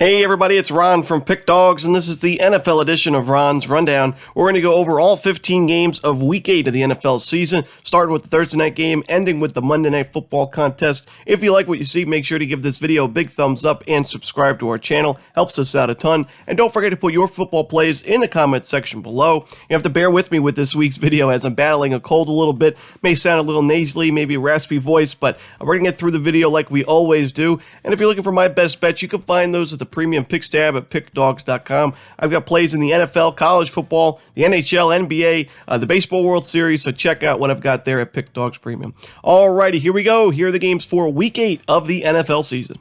Hey everybody, it's Ron from Pick Dawgz, and this is the NFL edition of Ron's Rundown. We're going to go over all 15 games of Week 8 of the NFL season, starting with the Thursday night game, ending with the Monday Night Football contest. If you like what you see, make sure to give this video a big thumbs up and subscribe to our channel. Helps us out a ton. And don't forget to put your football plays in the comments section below. You have to bear with me with this week's video as I'm battling a cold a little bit. May sound a little nasally, maybe a raspy voice, but we're going to get through the video like we always do. And if you're looking for my best bets, you can find those at the premium picks tab at pickdawgz.com. I've got plays in the NFL, college football, the NHL, NBA, the Baseball World Series, so check out what I've got there at Pick Dawgz Premium. Alrighty, here we go. Here are the games for Week 8 of the NFL season.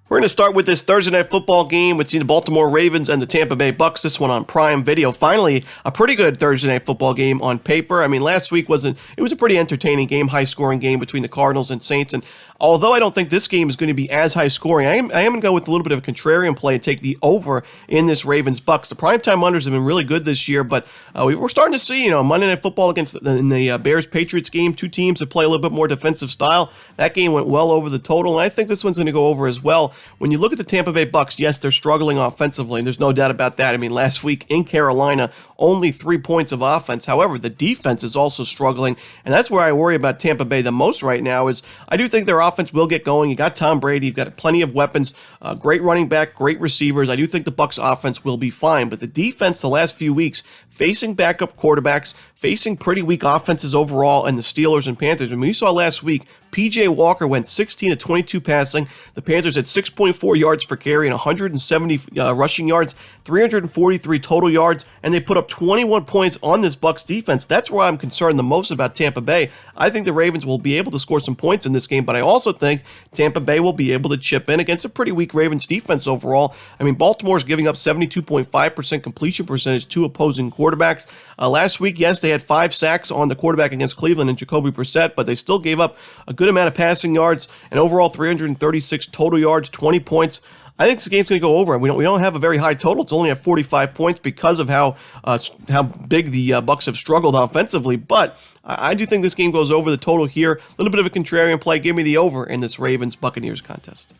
We're going to start with this Thursday Night Football game between the Baltimore Ravens and the Tampa Bay Bucks. This one on Prime Video. Finally, a pretty good Thursday Night Football game on paper. I mean, last week was a pretty entertaining game, high-scoring game between the Cardinals and Saints. And although I don't think this game is going to be as high-scoring, I am going to go with a little bit of a contrarian play and take the over in this Ravens-Bucks. The primetime unders have been really good this year, but we're starting to see, Monday Night Football against the Bears-Patriots game, two teams that play a little bit more defensive style. That game went well over the total, and I think this one's going to go over as well. When you look at the Tampa Bay Bucks, yes, they're struggling offensively, and there's no doubt about that. I mean, last week in Carolina, only 3 points of offense. However, the defense is also struggling, and that's where I worry about Tampa Bay the most right now is I do think their offense will get going. You got Tom Brady, you've got plenty of weapons, great running back, great receivers. I do think the Bucks offense will be fine, but the defense the last few weeks, facing backup quarterbacks, facing pretty weak offenses overall, and the Steelers and Panthers. I mean, we saw last week, P.J. Walker went 16 of 22 passing. The Panthers had 6.4 yards per carry and 170 rushing yards, 343 total yards, and they put up 21 points on this Bucks defense. That's where I'm concerned the most about Tampa Bay. I think the Ravens will be able to score some points in this game, but I also think Tampa Bay will be able to chip in against a pretty weak Ravens defense overall. I mean, Baltimore's giving up 72.5% completion percentage to opposing quarterbacks. Last week, yes, they had 5 sacks on the quarterback against Cleveland and Jacoby Brissett, but they still gave up a good amount of passing yards and overall 336 total yards, 20 points. I think this game's going to go over. We don't have a very high total. It's only at 45 points because of how big the Bucks have struggled offensively. But I do think this game goes over the total here. A little bit of a contrarian play. Give me the over in this Ravens-Buccaneers contest.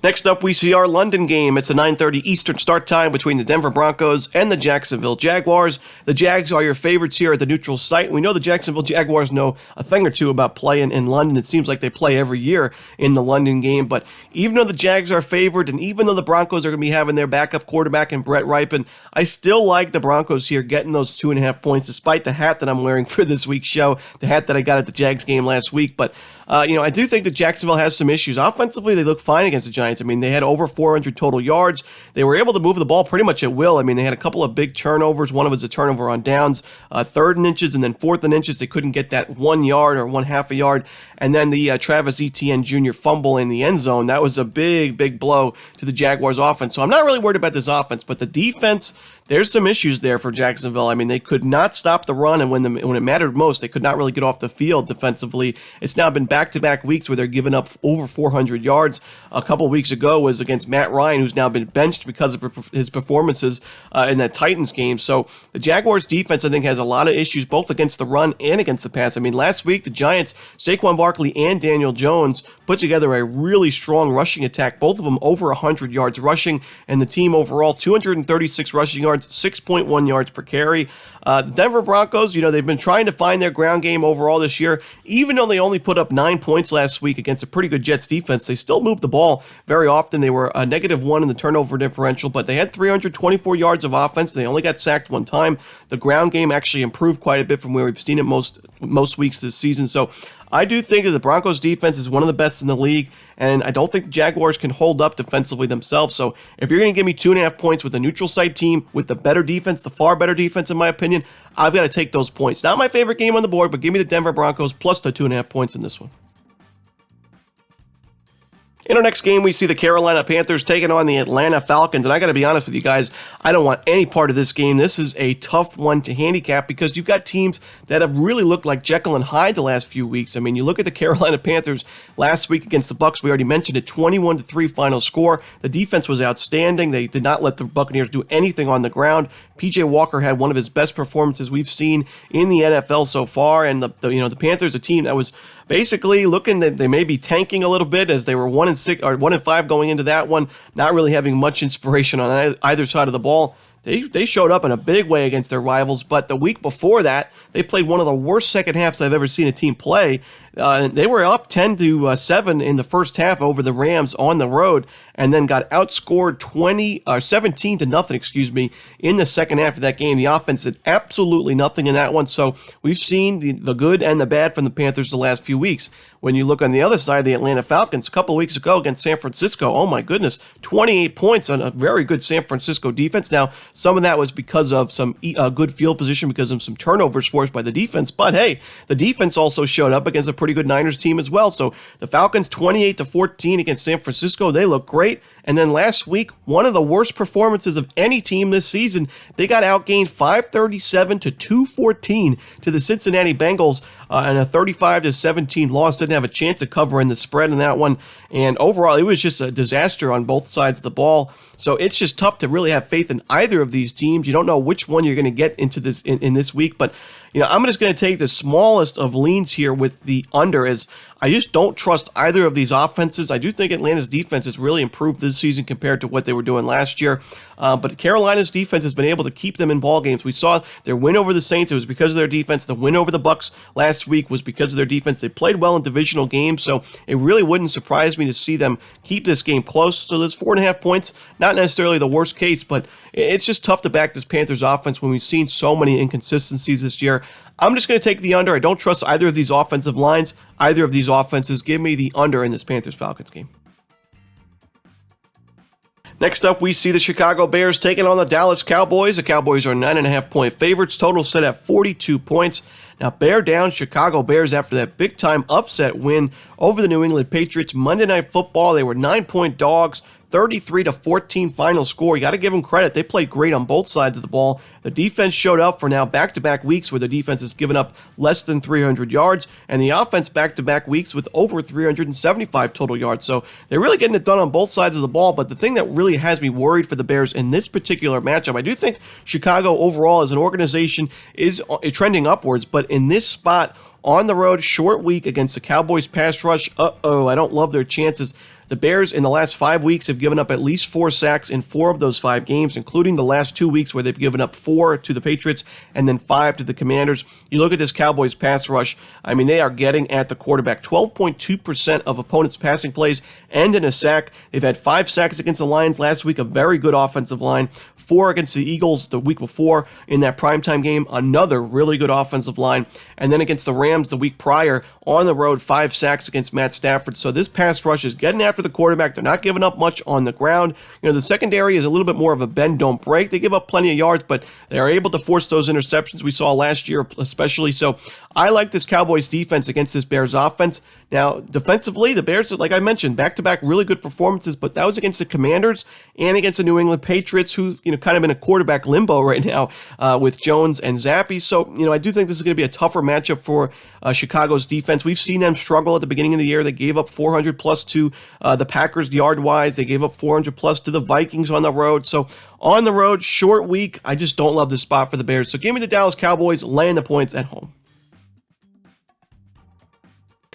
Next up, we see our London game. It's a 9:30 Eastern start time between the Denver Broncos and the Jacksonville Jaguars. The Jags are your favorites here at the neutral site. We know the Jacksonville Jaguars know a thing or two about playing in London. It seems like they play every year in the London game. But even though the Jags are favored, and even though the Broncos are going to be having their backup quarterback in Brett Rypien, I still like the Broncos here getting those 2.5 points, despite the hat that I'm wearing for this week's show, the hat that I got at the Jags game last week. But I do think that Jacksonville has some issues. Offensively, they look fine against the Giants. I mean, they had over 400 total yards. They were able to move the ball pretty much at will. I mean, they had a couple of big turnovers. One of it was a turnover on downs, 3rd and inches, and then 4th and inches. They couldn't get that 1 yard or 1/2 a yard. And then the Travis Etienne Jr. fumble in the end zone. That was a big, big blow to the Jaguars offense. So I'm not really worried about this offense, but the defense, there's some issues there for Jacksonville. I mean, they could not stop the run, and when it mattered most, they could not really get off the field defensively. It's now been back-to-back weeks where they're giving up over 400 yards. A couple weeks ago was against Matt Ryan, who's now been benched because of his performances in that Titans game. So the Jaguars defense, I think, has a lot of issues, both against the run and against the pass. I mean, last week, the Giants, Saquon Barkley and Daniel Jones put together a really strong rushing attack, both of them over 100 yards rushing, and the team overall, 236 rushing yards, 6.1 yards per carry. The Denver Broncos, they've been trying to find their ground game overall this year. Even though they only put up 9 points last week against a pretty good Jets defense, they still moved the ball very often. They were a -1 in the turnover differential, but they had 324 yards of offense. They only got sacked 1 time. The ground game actually improved quite a bit from where we've seen it most weeks this season. So I do think that the Broncos defense is one of the best in the league, and I don't think the Jaguars can hold up defensively themselves. So if you're going to give me 2.5 points with a neutral site team with the better defense, the far better defense in my opinion, I've got to take those points. Not my favorite game on the board, but give me the Denver Broncos plus the 2.5 points in this one. In our next game, we see the Carolina Panthers taking on the Atlanta Falcons, and I got to be honest with you guys, I don't want any part of this game. This is a tough one to handicap because you've got teams that have really looked like Jekyll and Hyde the last few weeks. I mean, you look at the Carolina Panthers last week against the Bucs. We already mentioned it, 21-3 final score. The defense was outstanding. They did not let the Buccaneers do anything on the ground. PJ Walker had one of his best performances we've seen in the NFL so far, and the Panthers, a team that was basically looking that they may be tanking a little bit as they were 1-6 or 1-5 going into that one, not really having much inspiration on either side of the ball. They showed up in a big way against their rivals, but the week before that, they played one of the worst second halves I've ever seen a team play. They were up 10-7 in the first half over the Rams on the road, and then got outscored 17-0, in the second half of that game. The offense did absolutely nothing in that one. So we've seen the good and the bad from the Panthers the last few weeks. When you look on the other side, the Atlanta Falcons, a couple of weeks ago against San Francisco, oh my goodness, 28 points on a very good San Francisco defense. Now, some of that was because of some good field position, because of some turnovers forced by the defense. But hey, the defense also showed up against a pretty good Niners team as well. So the Falcons 28-14 against San Francisco. They look great. And then last week, one of the worst performances of any team this season, they got outgained 537-214 to the Cincinnati Bengals, and a 35-17 loss. Didn't have a chance to cover in the spread in that one. And overall, it was just a disaster on both sides of the ball. So it's just tough to really have faith in either of these teams. You don't know which one you're going to get into this in this week, but I'm just going to take the smallest of leans here with the under, as I just don't trust either of these offenses. I do think Atlanta's defense has really improved this season compared to what they were doing last year. But Carolina's defense has been able to keep them in ball games. We saw their win over the Saints. It was because of their defense. The win over the Bucs last week was because of their defense. They played well in divisional games, so it really wouldn't surprise me to see them keep this game close. So there's 4.5 points, not necessarily the worst case, but it's just tough to back this Panthers offense when we've seen so many inconsistencies this year. I'm just going to take the under. I don't trust either of these offensive lines, either of these offenses. Give me the under in this Panthers-Falcons game. Next up, we see the Chicago Bears taking on the Dallas Cowboys. The Cowboys are 9.5-point favorites. Total set at 42 points. Now, bear down Chicago Bears after that big-time upset win over the New England Patriots. Monday Night Football, they were 9-point dogs. 33-14 final score. You got to give them credit. They played great on both sides of the ball. The defense showed up for now back-to-back weeks where the defense has given up less than 300 yards, and the offense back-to-back weeks with over 375 total yards. So they're really getting it done on both sides of the ball, but the thing that really has me worried for the Bears in this particular matchup, I do think Chicago overall as an organization is trending upwards, but in this spot, on the road, short week against the Cowboys pass rush, I don't love their chances. The Bears in the last 5 weeks have given up at least 4 sacks in 4 of those 5 games, including the last 2 weeks where they've given up 4 to the Patriots and then 5 to the Commanders. You look at this Cowboys pass rush, I mean, they are getting at the quarterback. 12.2% of opponents' passing plays end in a sack. They've had 5 sacks against the Lions last week, a very good offensive line. 4 against the Eagles the week before in that primetime game, another really good offensive line. And then against the Rams the week prior, on the road, 5 sacks against Matt Stafford. So this pass rush is getting after the quarterback. They're not giving up much on the ground. The secondary is a little bit more of a bend, don't break. They give up plenty of yards, but they are able to force those interceptions we saw last year especially. So I like this Cowboys defense against this Bears offense. Now, defensively, the Bears, like I mentioned, back-to-back really good performances, but that was against the Commanders and against the New England Patriots, who kind of in a quarterback limbo right now with Jones and Zappi. So, I do think this is going to be a tougher matchup for Chicago's defense. We've seen them struggle at the beginning of the year. They gave up 400 plus to the Packers yard-wise. They gave up 400 plus to the Vikings on the road. So, on the road, short week, I just don't love this spot for the Bears. So, give me the Dallas Cowboys laying the points at home.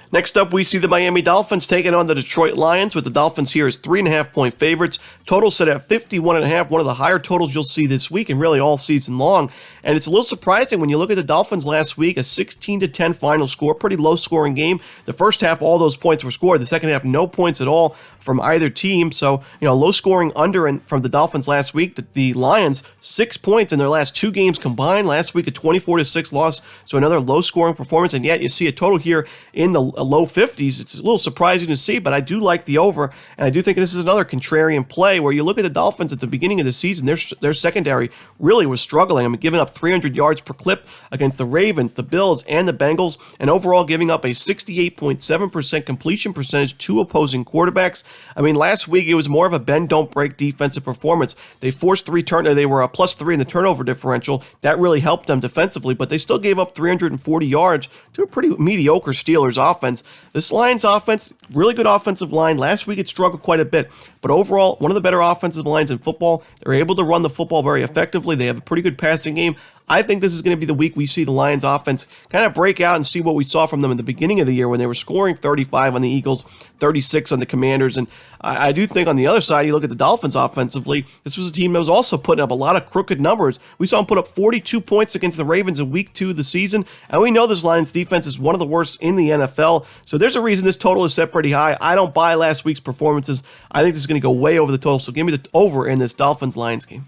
Next up, we see the Miami Dolphins taking on the Detroit Lions, with the Dolphins here as 3.5-point favorites. Total set at 51.5, one of the higher totals you'll see this week and really all season long. And it's a little surprising when you look at the Dolphins last week, a 16-10 final score, pretty low-scoring game. The first half, all those points were scored. The second half, no points at all from either team. So, low-scoring under and from the Dolphins last week. The Lions, 6 points in their last 2 games combined. Last week, a 24-6 loss, so another low-scoring performance. And yet, you see a total here in the low 50s. It's a little surprising to see, but I do like the over, and I do think this is another contrarian play where you look at the Dolphins at the beginning of the season, their secondary really was struggling. I mean, giving up 300 yards per clip against the Ravens, the Bills, and the Bengals, and overall giving up a 68.7% completion percentage to opposing quarterbacks. I mean, last week it was more of a bend, don't break defensive performance. They forced they were a +3 in the turnover differential. That really helped them defensively, but they still gave up 340 yards to a pretty mediocre Steelers offense. This Lions offense, really good offensive line. Last week it struggled quite a bit, but overall, one of the better offensive lines in football. They're able to run the football very effectively. They have a pretty good passing game. I think this is going to be the week we see the Lions offense kind of break out and see what we saw from them in the beginning of the year when they were scoring 35 on the Eagles, 36 on the Commanders. And I do think on the other side, you look at the Dolphins offensively, this was a team that was also putting up a lot of crooked numbers. We saw them put up 42 points against the Ravens in week 2 of the season. And we know this Lions defense is one of the worst in the NFL. So there's a reason this total is set pretty high. I don't buy last week's performances. I think this is going to go way over the total. So give me the over in this Dolphins-Lions game.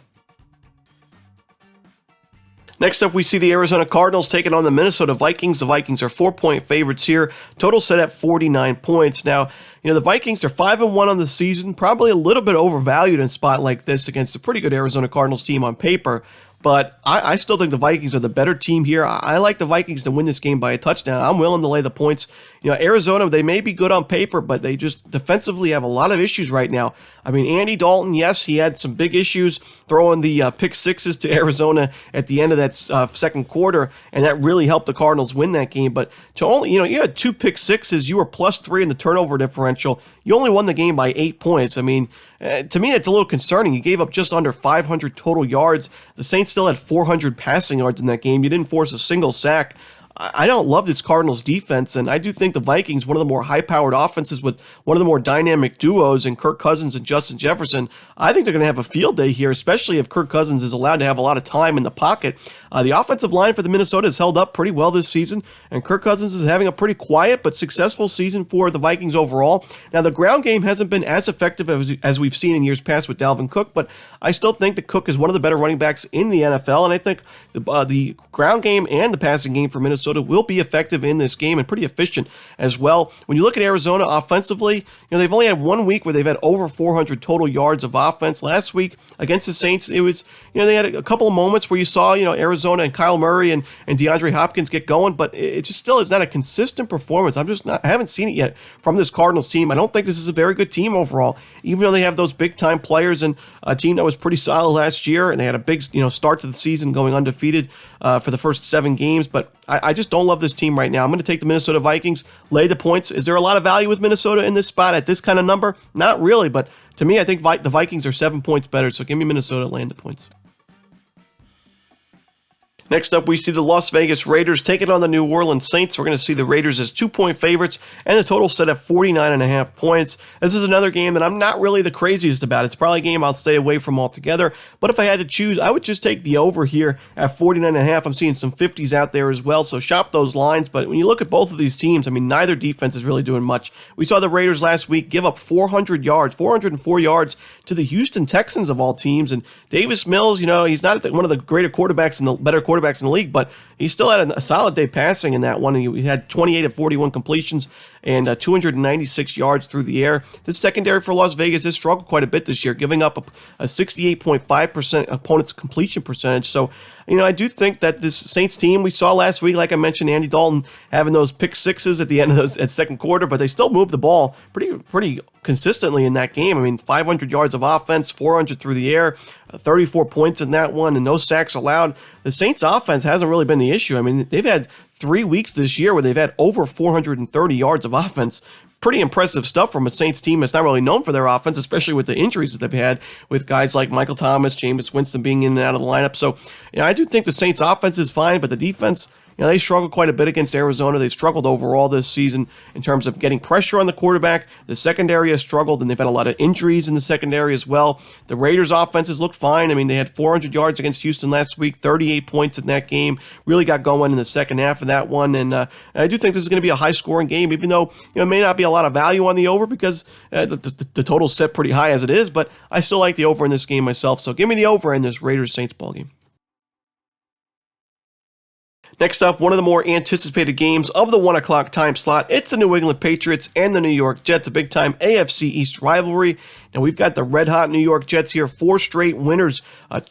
Next up, we see the Arizona Cardinals taking on the Minnesota Vikings. The Vikings are 4-point favorites here. Total set at 49 points. Now, the Vikings are 5-1 on the season, probably a little bit overvalued in a spot like this against a pretty good Arizona Cardinals team on paper. But I still think the Vikings are the better team here. I like the Vikings to win this game by a touchdown. I'm willing to lay the points. Arizona, they may be good on paper, but they just defensively have a lot of issues right now. I mean, Andy Dalton, yes, he had some big issues throwing the pick sixes to Arizona at the end of that second quarter, and that really helped the Cardinals win that game. But to only, you had 2 pick sixes, you were +3 in the turnover differential. You only won the game by 8 points. I mean, to me, it's a little concerning. You gave up just under 500 total yards. The Saints still had 400 passing yards in that game. You didn't force a single sack. I don't love this Cardinals defense, and I do think the Vikings, one of the more high-powered offenses with one of the more dynamic duos in Kirk Cousins and Justin Jefferson, I think they're going to have a field day here, especially if Kirk Cousins is allowed to have a lot of time in the pocket. The offensive line for the Minnesota has held up pretty well this season, and Kirk Cousins is having a pretty quiet but successful season for the Vikings overall. Now, the ground game hasn't been as effective as we've seen in years past with Dalvin Cook, but I still think that Cook is one of the better running backs in the NFL, and I think the ground game and the passing game for Minnesota will be effective in this game and pretty efficient as well. When you look at Arizona offensively, they've only had 1 week where they've had over 400 total yards of offense. Last week against the Saints, it was, they had a couple of moments where you saw, Arizona and Kyle Murray and DeAndre Hopkins get going, but it just still is not a consistent performance. I haven't seen it yet from this Cardinals team. I don't think this is a very good team overall, even though they have those big time players and a team that was pretty solid last year, and they had a big, start to the season going undefeated for the first 7 games, but I just don't love this team right now. I'm going to take the Minnesota Vikings, lay the points. Is there a lot of value with Minnesota in this spot at this kind of number? Not really, but to me, I think the Vikings are 7 points better, so give me Minnesota laying the points. Next up, we see the Las Vegas Raiders taking on the New Orleans Saints. We're going to see the Raiders as 2-point favorites and the total set at 49.5 points. This is another game that I'm not really the craziest about. It's probably a game I'll stay away from altogether. But if I had to choose, I would just take the over here at 49.5. I'm seeing some 50s out there as well, so shop those lines. But when you look at both of these teams, I mean, neither defense is really doing much. We saw the Raiders last week give up 404 yards to the Houston Texans of all teams. And Davis Mills, he's not one of the better quarterbacks in the league, but he still had a solid day passing in that one. He had 28 of 41 completions and 296 yards through the air. This secondary for Las Vegas has struggled quite a bit this year, giving up a 68.5% opponent's completion percentage. So, I do think that this Saints team we saw last week, like I mentioned, Andy Dalton having those pick sixes at the end of at second quarter, but they still moved the ball pretty consistently in that game. I mean, 500 yards of offense, 400 through the air, 34 points in that one, and no sacks allowed. The Saints offense hasn't really been the issue. I mean, they've had 3 weeks this year where they've had over 430 yards of offense. Pretty impressive stuff from a Saints team that's not really known for their offense, especially with the injuries that they've had with guys like Michael Thomas, Jameis Winston being in and out of the lineup. So, I do think the Saints offense is fine, but the defense, they struggled quite a bit against Arizona. They struggled overall this season in terms of getting pressure on the quarterback. The secondary has struggled, and they've had a lot of injuries in the secondary as well. The Raiders' offenses looked fine. I mean, they had 400 yards against Houston last week, 38 points in that game. Really got going in the second half of that one, and I do think this is going to be a high-scoring game, even though it may not be a lot of value on the over because the total's set pretty high as it is, but I still like the over in this game myself. So give me the over in this Raiders-Saints ballgame. Next up, one of the more anticipated games of the 1 o'clock time slot. It's the New England Patriots and the New York Jets, a big-time AFC East rivalry. And we've got the red-hot New York Jets here, 4 straight winners,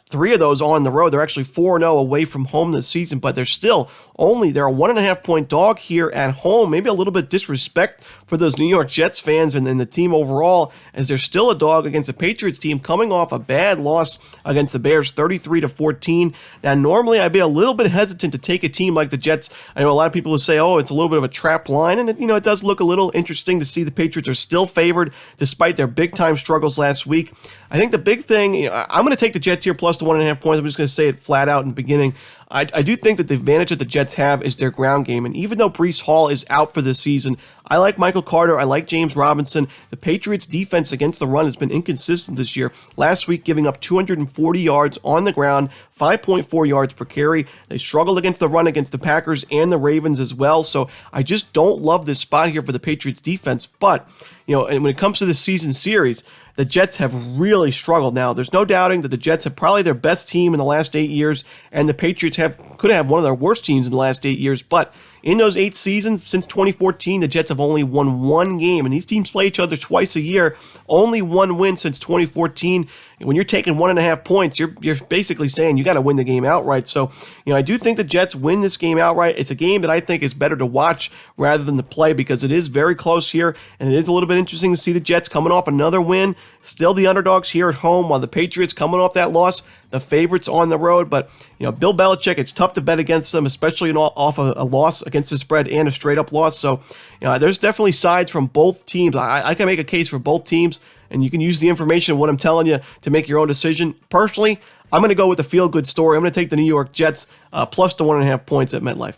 3 of those on the road. They're actually 4-0 away from home this season, but they're a 1.5-point dog here at home. Maybe a little bit disrespect for those New York Jets fans and the team overall, as they're still a dog against the Patriots team coming off a bad loss against the Bears, 33-14. Now, normally I'd be a little bit hesitant to take a team like the Jets. I know a lot of people will say, oh, it's a little bit of a trap line, and it does look a little interesting to see the Patriots are still favored despite their big-time struggles last week. I think the big thing, I'm going to take the Jets here plus the 1.5 points. I'm just going to say it flat out in the beginning. I do think that the advantage that the Jets have is their ground game. And even though Breece Hall is out for this season, I like Michael Carter. I like James Robinson. The Patriots' defense against the run has been inconsistent this year. Last week, giving up 240 yards on the ground, 5.4 yards per carry. They struggled against the run against the Packers and the Ravens as well. So I just don't love this spot here for the Patriots' defense. But, and when it comes to this season series, the Jets have really struggled. Now, there's no doubting that the Jets have probably their best team in the last 8 years, and the Patriots could have one of their worst teams in the last 8 years. But in those 8 seasons since 2014, the Jets have only won 1 game, and these teams play each other twice a year. Only 1 win since 2014. And when you're taking 1.5 points, you're basically saying you got to win the game outright. So, I do think the Jets win this game outright. It's a game that I think is better to watch rather than to play because it is very close here, and it is a little bit interesting to see the Jets coming off another win. Still the underdogs here at home, while the Patriots coming off that loss, the favorites on the road. But, Bill Belichick, it's tough to bet against them, especially off a loss against the spread and a straight-up loss. So, there's definitely sides from both teams. I can make a case for both teams, and you can use the information of what I'm telling you to make your own decision. Personally, I'm going to go with the feel-good story. I'm going to take the New York Jets plus the 1.5 points at MetLife.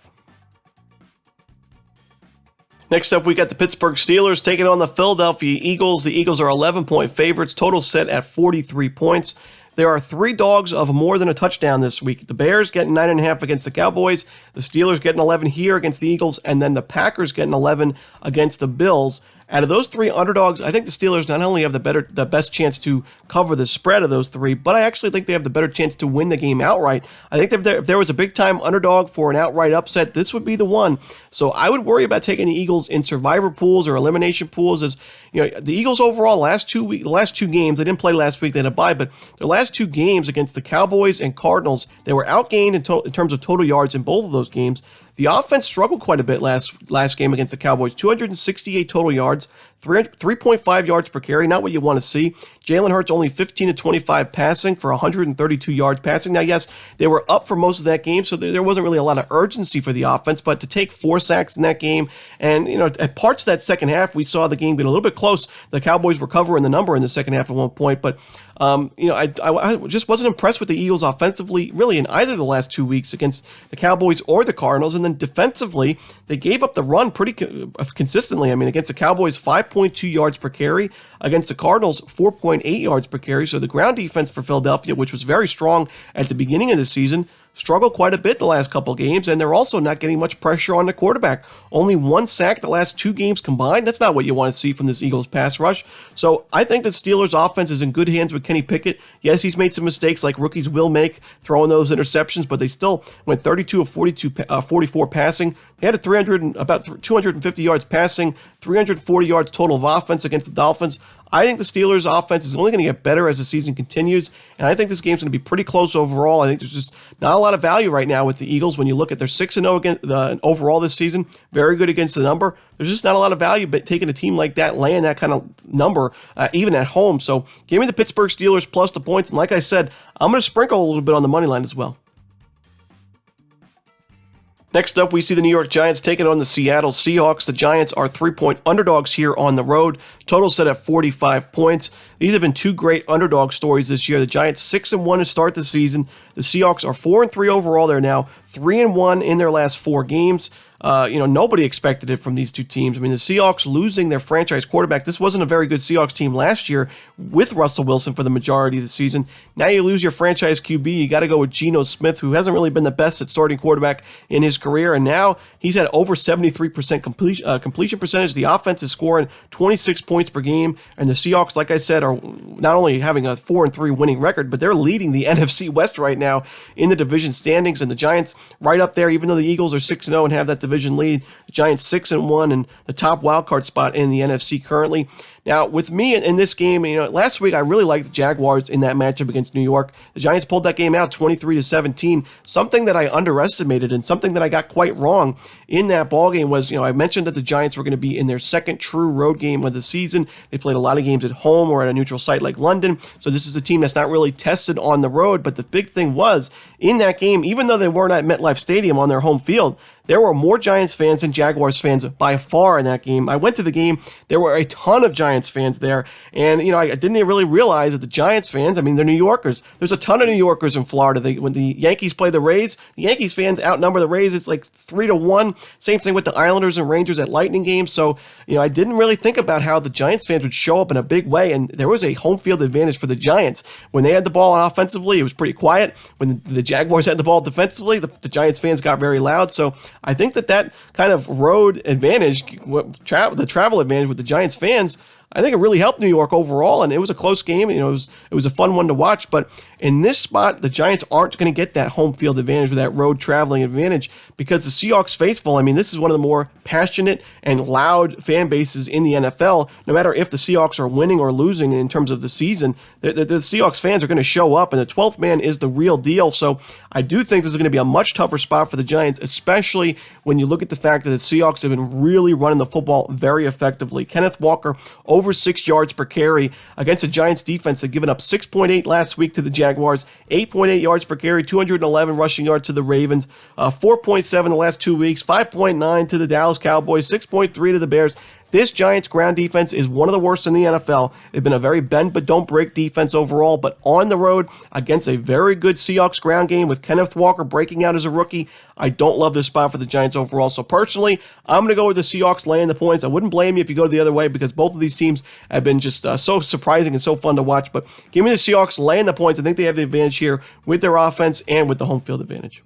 Next up, we got the Pittsburgh Steelers taking on the Philadelphia Eagles. The Eagles are 11-point favorites, total set at 43 points. There are 3 dogs of more than a touchdown this week. The Bears getting 9.5 against the Cowboys, the Steelers getting 11 here against the Eagles, and then the Packers getting 11 against the Bills. Out of those 3 underdogs, I think the Steelers not only have the best chance to cover the spread of those 3, but I actually think they have the better chance to win the game outright. I think if there was a big-time underdog for an outright upset, this would be the one. So I would worry about taking the Eagles in survivor pools or elimination pools. As the Eagles overall, the last two games, they didn't play last week, they had a bye, but their last 2 games against the Cowboys and Cardinals, they were outgained in terms of total yards in both of those games. The offense struggled quite a bit last game against the Cowboys. 268 total yards, 3.5 yards per carry, not what you want to see. Jalen Hurts only 15-25 passing for 132 yards passing. Now, yes, they were up for most of that game, so there wasn't really a lot of urgency for the offense, but to take 4 sacks in that game, and at parts of that second half, we saw the game get a little bit close. The Cowboys were covering the number in the second half at one point, but I just wasn't impressed with the Eagles offensively, really, in either of the last 2 weeks against the Cowboys or the Cardinals. And then defensively, they gave up the run pretty consistently. I mean, against the Cowboys, 5.2 yards per carry. Against the Cardinals, 4.8 yards per carry. So the ground defense for Philadelphia, which was very strong at the beginning of the season, struggled quite a bit the last couple games, and they're also not getting much pressure on the quarterback. Only 1 sack the last 2 games combined. That's not what you want to see from this Eagles pass rush. So I think that Steelers offense is in good hands with Kenny Pickett. Yes, he's made some mistakes like rookies will make, throwing those interceptions, but they still went 32 of 44 passing. They had about 250 yards passing, 340 yards total of offense against the Dolphins. I think the Steelers' offense is only going to get better as the season continues, and I think this game's going to be pretty close overall. I think there's just not a lot of value right now with the Eagles. When you look at their 6-0 overall this season, very good against the number. There's just not a lot of value but taking a team like that, laying that kind of number, even at home. So give me the Pittsburgh Steelers plus the points, and like I said, I'm going to sprinkle a little bit on the money line as well. Next up, we see the New York Giants taking on the Seattle Seahawks. The Giants are 3-point underdogs here on the road. Total set at 45 points. These have been 2 great underdog stories this year. The Giants 6-1 to start the season. The Seahawks are 4-3 overall. They're now 3-1 in their last 4 games. Nobody expected it from these two teams. I mean, the Seahawks losing their franchise quarterback. This wasn't a very good Seahawks team last year with Russell Wilson for the majority of the season. Now you lose your franchise QB. You got to go with Geno Smith, who hasn't really been the best at starting quarterback in his career. And now he's had over 73% completion percentage. The offense is scoring 26 points per game. And the Seahawks, like I said, are not only having a 4-3 winning record, but they're leading the NFC West right now in the division standings. And the Giants right up there, even though the Eagles are 6-0 and have that division lead, the Giants 6-1 and the top wildcard spot in the NFC currently. Now, with me in this game, last week I really liked the Jaguars in that matchup against New York. The Giants pulled that game out 23-17. Something that I underestimated and something that I got quite wrong in that ballgame was, I mentioned that the Giants were going to be in their second true road game of the season. They played a lot of games at home or at a neutral site like London. So this is a team that's not really tested on the road. But the big thing was, in that game, even though they weren't at MetLife Stadium on their home field, there were more Giants fans than Jaguars fans by far in that game. I went to the game. There were a ton of Giants fans there. And, I didn't even really realize that the Giants fans, they're New Yorkers. There's a ton of New Yorkers in Florida. When the Yankees play the Rays, the Yankees fans outnumber the Rays. It's like 3-1. Same thing with the Islanders and Rangers at Lightning games. So, I didn't really think about how the Giants fans would show up in a big way. And there was a home field advantage for the Giants. When they had the ball offensively, it was pretty quiet. When the Jaguars had the ball defensively, the Giants fans got very loud. So I think that kind of road advantage, the travel advantage with the Giants fans, I think it really helped New York overall, and it was a close game. It was a fun one to watch. But in this spot, the Giants aren't going to get that home field advantage or that road traveling advantage because the Seahawks faithful, this is one of the more passionate and loud fan bases in the NFL. No matter if the Seahawks are winning or losing in terms of the season, the Seahawks fans are going to show up, and the 12th man is the real deal. So I do think this is going to be a much tougher spot for the Giants, especially when you look at the fact that the Seahawks have been really running the football very effectively. Kenneth Walker, over 6 yards per carry against the Giants defense. They've given up 6.8 last week to the Jaguars, 8.8 yards per carry, 211 rushing yards to the Ravens, 4.7 the last 2 weeks, 5.9 to the Dallas Cowboys, 6.3 to the Bears. This Giants ground defense is one of the worst in the NFL. They've been a very bend but don't break defense overall, but on the road against a very good Seahawks ground game with Kenneth Walker breaking out as a rookie, I don't love this spot for the Giants overall. So personally, I'm going to go with the Seahawks laying the points. I wouldn't blame you if you go the other way because both of these teams have been just so surprising and so fun to watch. But give me the Seahawks laying the points. I think they have the advantage here with their offense and with the home field advantage.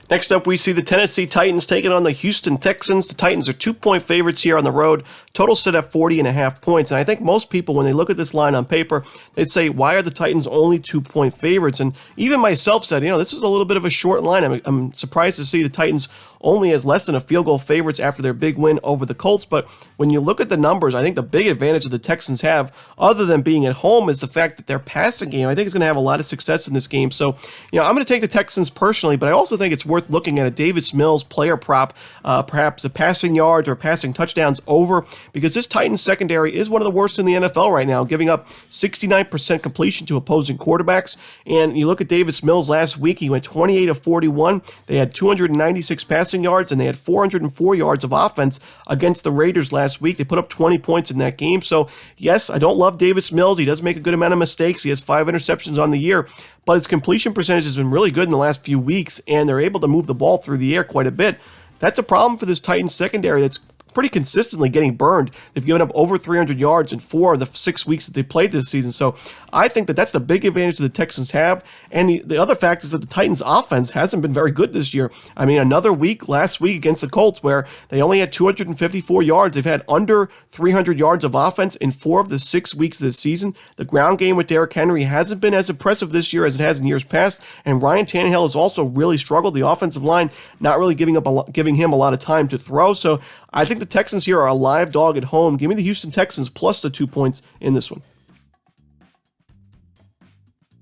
Next up, we see the Tennessee Titans taking on the Houston Texans. The Titans are 2-point favorites here on the road. Total set at 40.5 points. And I think most people, when they look at this line on paper, they'd say, why are the Titans only 2-point favorites? And even myself said, this is a little bit of a short line. I'm surprised to see the Titans only as less than a field goal favorites after their big win over the Colts. But when you look at the numbers, I think the big advantage that the Texans have, other than being at home, is the fact that their passing game, I think, is going to have a lot of success in this game. So, I'm going to take the Texans personally, but I also think it's worth looking at a Davis Mills player prop, perhaps a passing yards or passing touchdowns over, because this Titans secondary is one of the worst in the NFL right now, giving up 69% completion to opposing quarterbacks. And you look at Davis Mills last week, he went 28 of 41. They had 296 passing yards, and they had 404 yards of offense against the Raiders last week. They put up 20 points in that game. So, yes, I don't love Davis Mills. He does make a good amount of mistakes. He has 5 interceptions on the year, but his completion percentage has been really good in the last few weeks, and they're able to move the ball through the air quite a bit. That's a problem for this Titans secondary that's pretty consistently getting burned. They've given up over 300 yards in 4 of the 6 weeks that they played this season. So I think that that's the big advantage that the Texans have. And the other fact is that the Titans offense hasn't been very good this year. Another week last week against the Colts where they only had 254 yards. They've had under 300 yards of offense in 4 of the 6 weeks of this season. The ground game with Derrick Henry hasn't been as impressive this year as it has in years past. And Ryan Tannehill has also really struggled. The offensive line not really giving him a lot of time to throw. So I think the Texans here are a live dog at home. Give me the Houston Texans plus the 2 points in this one.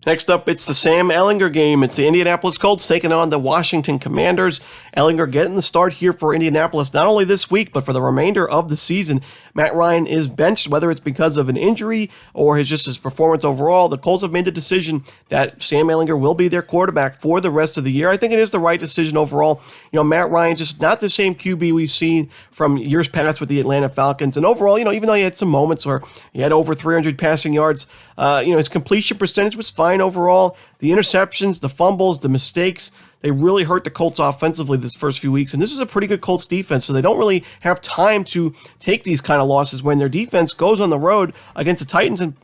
Next up, it's the Sam Ehlinger game. It's the Indianapolis Colts taking on the Washington Commanders. Ehlinger getting the start here for Indianapolis, not only this week, but for the remainder of the season. Matt Ryan is benched, whether it's because of an injury or his performance overall. The Colts have made the decision that Sam Ehlinger will be their quarterback for the rest of the year. I think it is the right decision overall. Matt Ryan just not the same QB we've seen from years past with the Atlanta Falcons. And overall, even though he had some moments where he had over 300 passing yards, his completion percentage was fine overall. the interceptions, the fumbles, the mistakes, they really hurt the Colts offensively this first few weeks. And this is a pretty good Colts defense, so they don't really have time to take these kind of losses when their defense goes on the road against the Titans and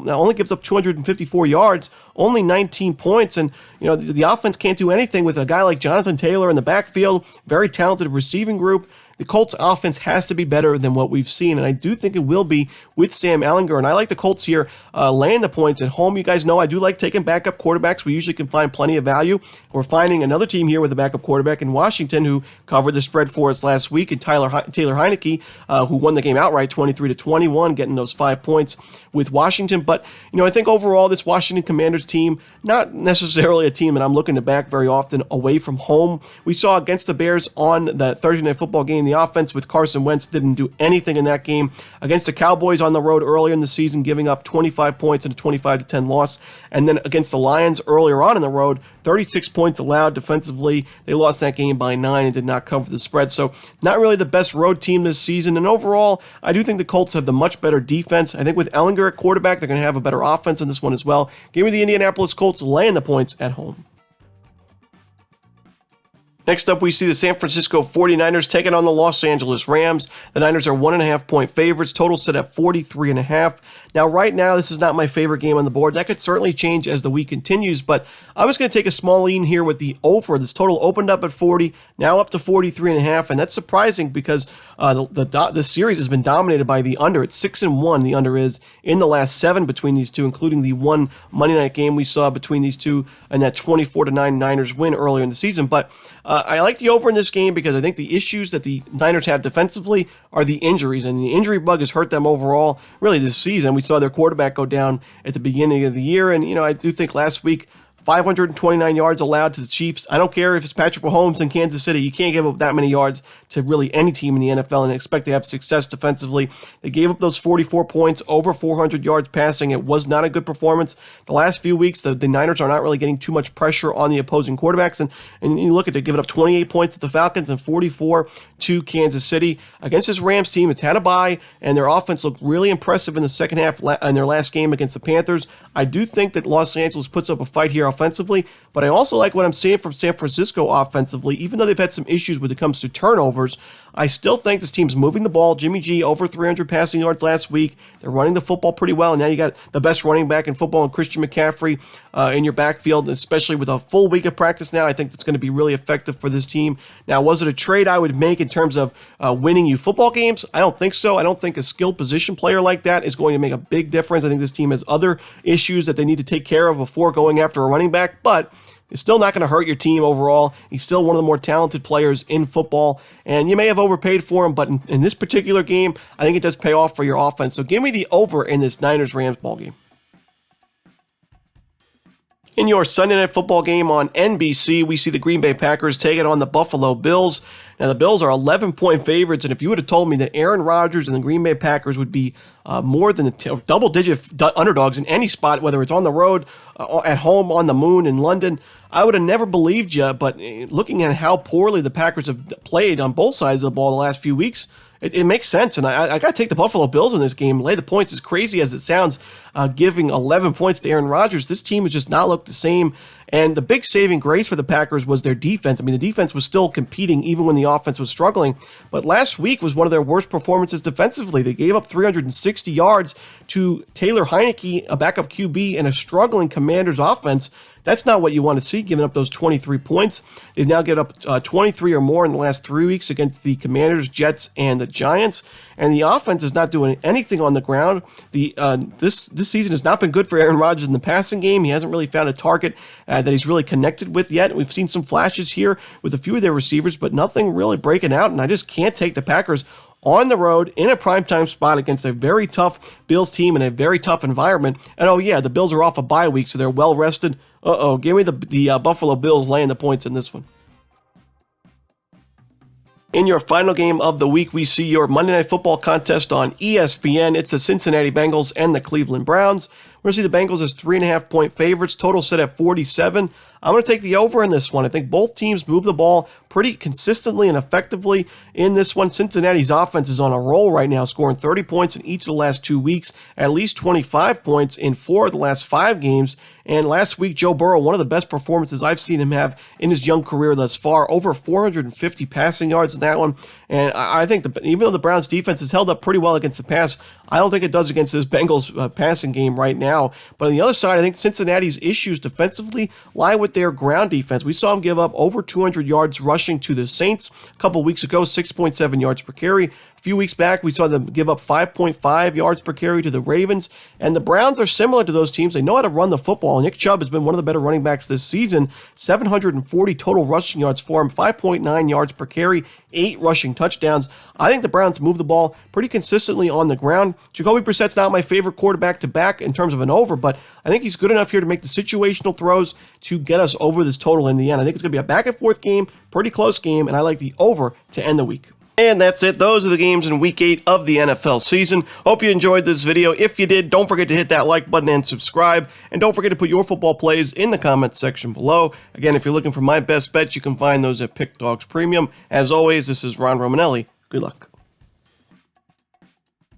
only gives up 254 yards, only 19 points. And, the offense can't do anything with a guy like Jonathan Taylor in the backfield, very talented receiving group. The Colts offense has to be better than what we've seen, and I do think it will be with Sam Ehlinger. And I like the Colts here laying the points at home. You guys know I do like taking backup quarterbacks. We usually can find plenty of value. We're finding another team here with a backup quarterback in Washington who covered the spread for us last week, and Taylor Heineke, who won the game outright 23-21, getting those 5 points with Washington. But, I think overall this Washington Commanders team, not necessarily a team that I'm looking to back very often away from home. We saw against the Bears on the Thursday Night Football game, the offense with Carson Wentz didn't do anything in that game. Against the Cowboys on the road earlier in the season, giving up 25 points and a 25-10 loss. And then against the Lions earlier on in the road, 36 points allowed defensively. They lost that game by 9 and did not cover the spread. So not really the best road team this season. And overall, I do think the Colts have the much better defense. I think with Ehlinger at quarterback, they're going to have a better offense in this one as well. Give me the Indianapolis Colts laying the points at home. Next up, we see the San Francisco 49ers taking on the Los Angeles Rams. The Niners are 1.5-point favorites, total set at 43.5. Now, right now, this is not my favorite game on the board. That could certainly change as the week continues, but I was going to take a small lean here with the over. This total opened up at 40, now up to 43.5, and that's surprising because the series has been dominated by the under. It's 6-1, the under is, in the last 7 between these two, including the one Monday night game we saw between these two and that 24-9 Niners win earlier in the season. But I like the over in this game because I think the issues that the Niners have defensively are the injuries, and the injury bug has hurt them overall, really this season. We saw their quarterback go down at the beginning of the year, and I do think last week 529 yards allowed to the Chiefs. I don't care if it's Patrick Mahomes in Kansas City. You can't give up that many yards to really any team in the NFL and expect to have success defensively. They gave up those 44 points, over 400 yards passing. It was not a good performance. The last few weeks, the Niners are not really getting too much pressure on the opposing quarterbacks. And you look at it, giving up 28 points to the Falcons and 44 to Kansas City. Against this Rams team, it's had a bye, and their offense looked really impressive in the second half in their last game against the Panthers. I do think that Los Angeles puts up a fight here offensively, but I also like what I'm seeing from San Francisco offensively. Even though they've had some issues when it comes to turnovers, I still think this team's moving the ball. Jimmy G over 300 passing yards last week. They're running the football pretty well, and now you got the best running back in football, and Christian McCaffrey in your backfield, especially with a full week of practice now. I think that's going to be really effective for this team. Now, was it a trade I would make in terms of winning you football games? I don't think so. I don't think a skilled position player like that is going to make a big difference. I think this team has other issues that they need to take care of before going after a running back, but it's still not going to hurt your team overall. He's still one of the more talented players in football, and you may have overpaid for him, but in this particular game, I think it does pay off for your offense. So give me the over in this Niners-Rams ballgame. In your Sunday Night Football game on NBC, we see the Green Bay Packers taking on the Buffalo Bills. Now, the Bills are 11-point favorites, and if you would have told me that Aaron Rodgers and the Green Bay Packers would be more than double-digit underdogs in any spot, whether it's on the road, at home, on the moon, in London, I would have never believed you. But looking at how poorly the Packers have played on both sides of the ball the last few weeks, it makes sense, and I got to take the Buffalo Bills in this game. Lay the points, as crazy as it sounds, giving 11 points to Aaron Rodgers. This team has just not looked the same, and the big saving grace for the Packers was their defense. I mean, the defense was still competing even when the offense was struggling, but last week was one of their worst performances defensively. They gave up 360 yards to Taylor Heineke, a backup QB, and a struggling Commanders offense. That's not what you want to see, giving up those 23 points. They've now given up 23 or more in the last 3 weeks against the Commanders, Jets, and the Giants. And the offense is not doing anything on the ground. This season has not been good for Aaron Rodgers in the passing game. He hasn't really found a target that he's really connected with yet. We've seen some flashes here with a few of their receivers, but nothing really breaking out. And I just can't take the Packers on the road in a primetime spot against a very tough Bills team in a very tough environment. And oh yeah, the Bills are off a bye week, so they're well rested. Give me the Buffalo Bills laying the points in this one. In your final game of the week, we see your Monday Night Football contest on ESPN. It's the Cincinnati Bengals and the Cleveland Browns. We're going to see the Bengals as 3.5-point favorites, total set at 47. I'm going to take the over in this one. I think both teams move the ball pretty consistently and effectively in this one. Cincinnati's offense is on a roll right now, scoring 30 points in each of the last 2 weeks, at least 25 points in 4 of the last 5 games. And last week, Joe Burrow, one of the best performances I've seen him have in his young career thus far, over 450 passing yards in that one. And I think even though the Browns defense has held up pretty well against the pass, I don't think it does against this Bengals passing game right now. But on the other side, I think Cincinnati's issues defensively lie with their ground defense. We saw them give up over 200 yards rushing to the Saints a couple weeks ago, 6.7 yards per carry. A few weeks back, we saw them give up 5.5 yards per carry to the Ravens. And the Browns are similar to those teams. They know how to run the football. Nick Chubb has been one of the better running backs this season. 740 total rushing yards for him, 5.9 yards per carry, 8 rushing touchdowns. I think the Browns move the ball pretty consistently on the ground. Jacoby Brissett's not my favorite quarterback to back in terms of an over, but I think he's good enough here to make the situational throws to get us over this total in the end. I think it's going to be a back-and-forth game, pretty close game, and I like the over to end the week. And that's it. Those are the games in Week 8 of the NFL season. Hope you enjoyed this video. If you did, don't forget to hit that like button and subscribe. And don't forget to put your football plays in the comments section below. Again, if you're looking for my best bets, you can find those at Pick Dawgz Premium. As always, this is Ron Romanelli. Good luck.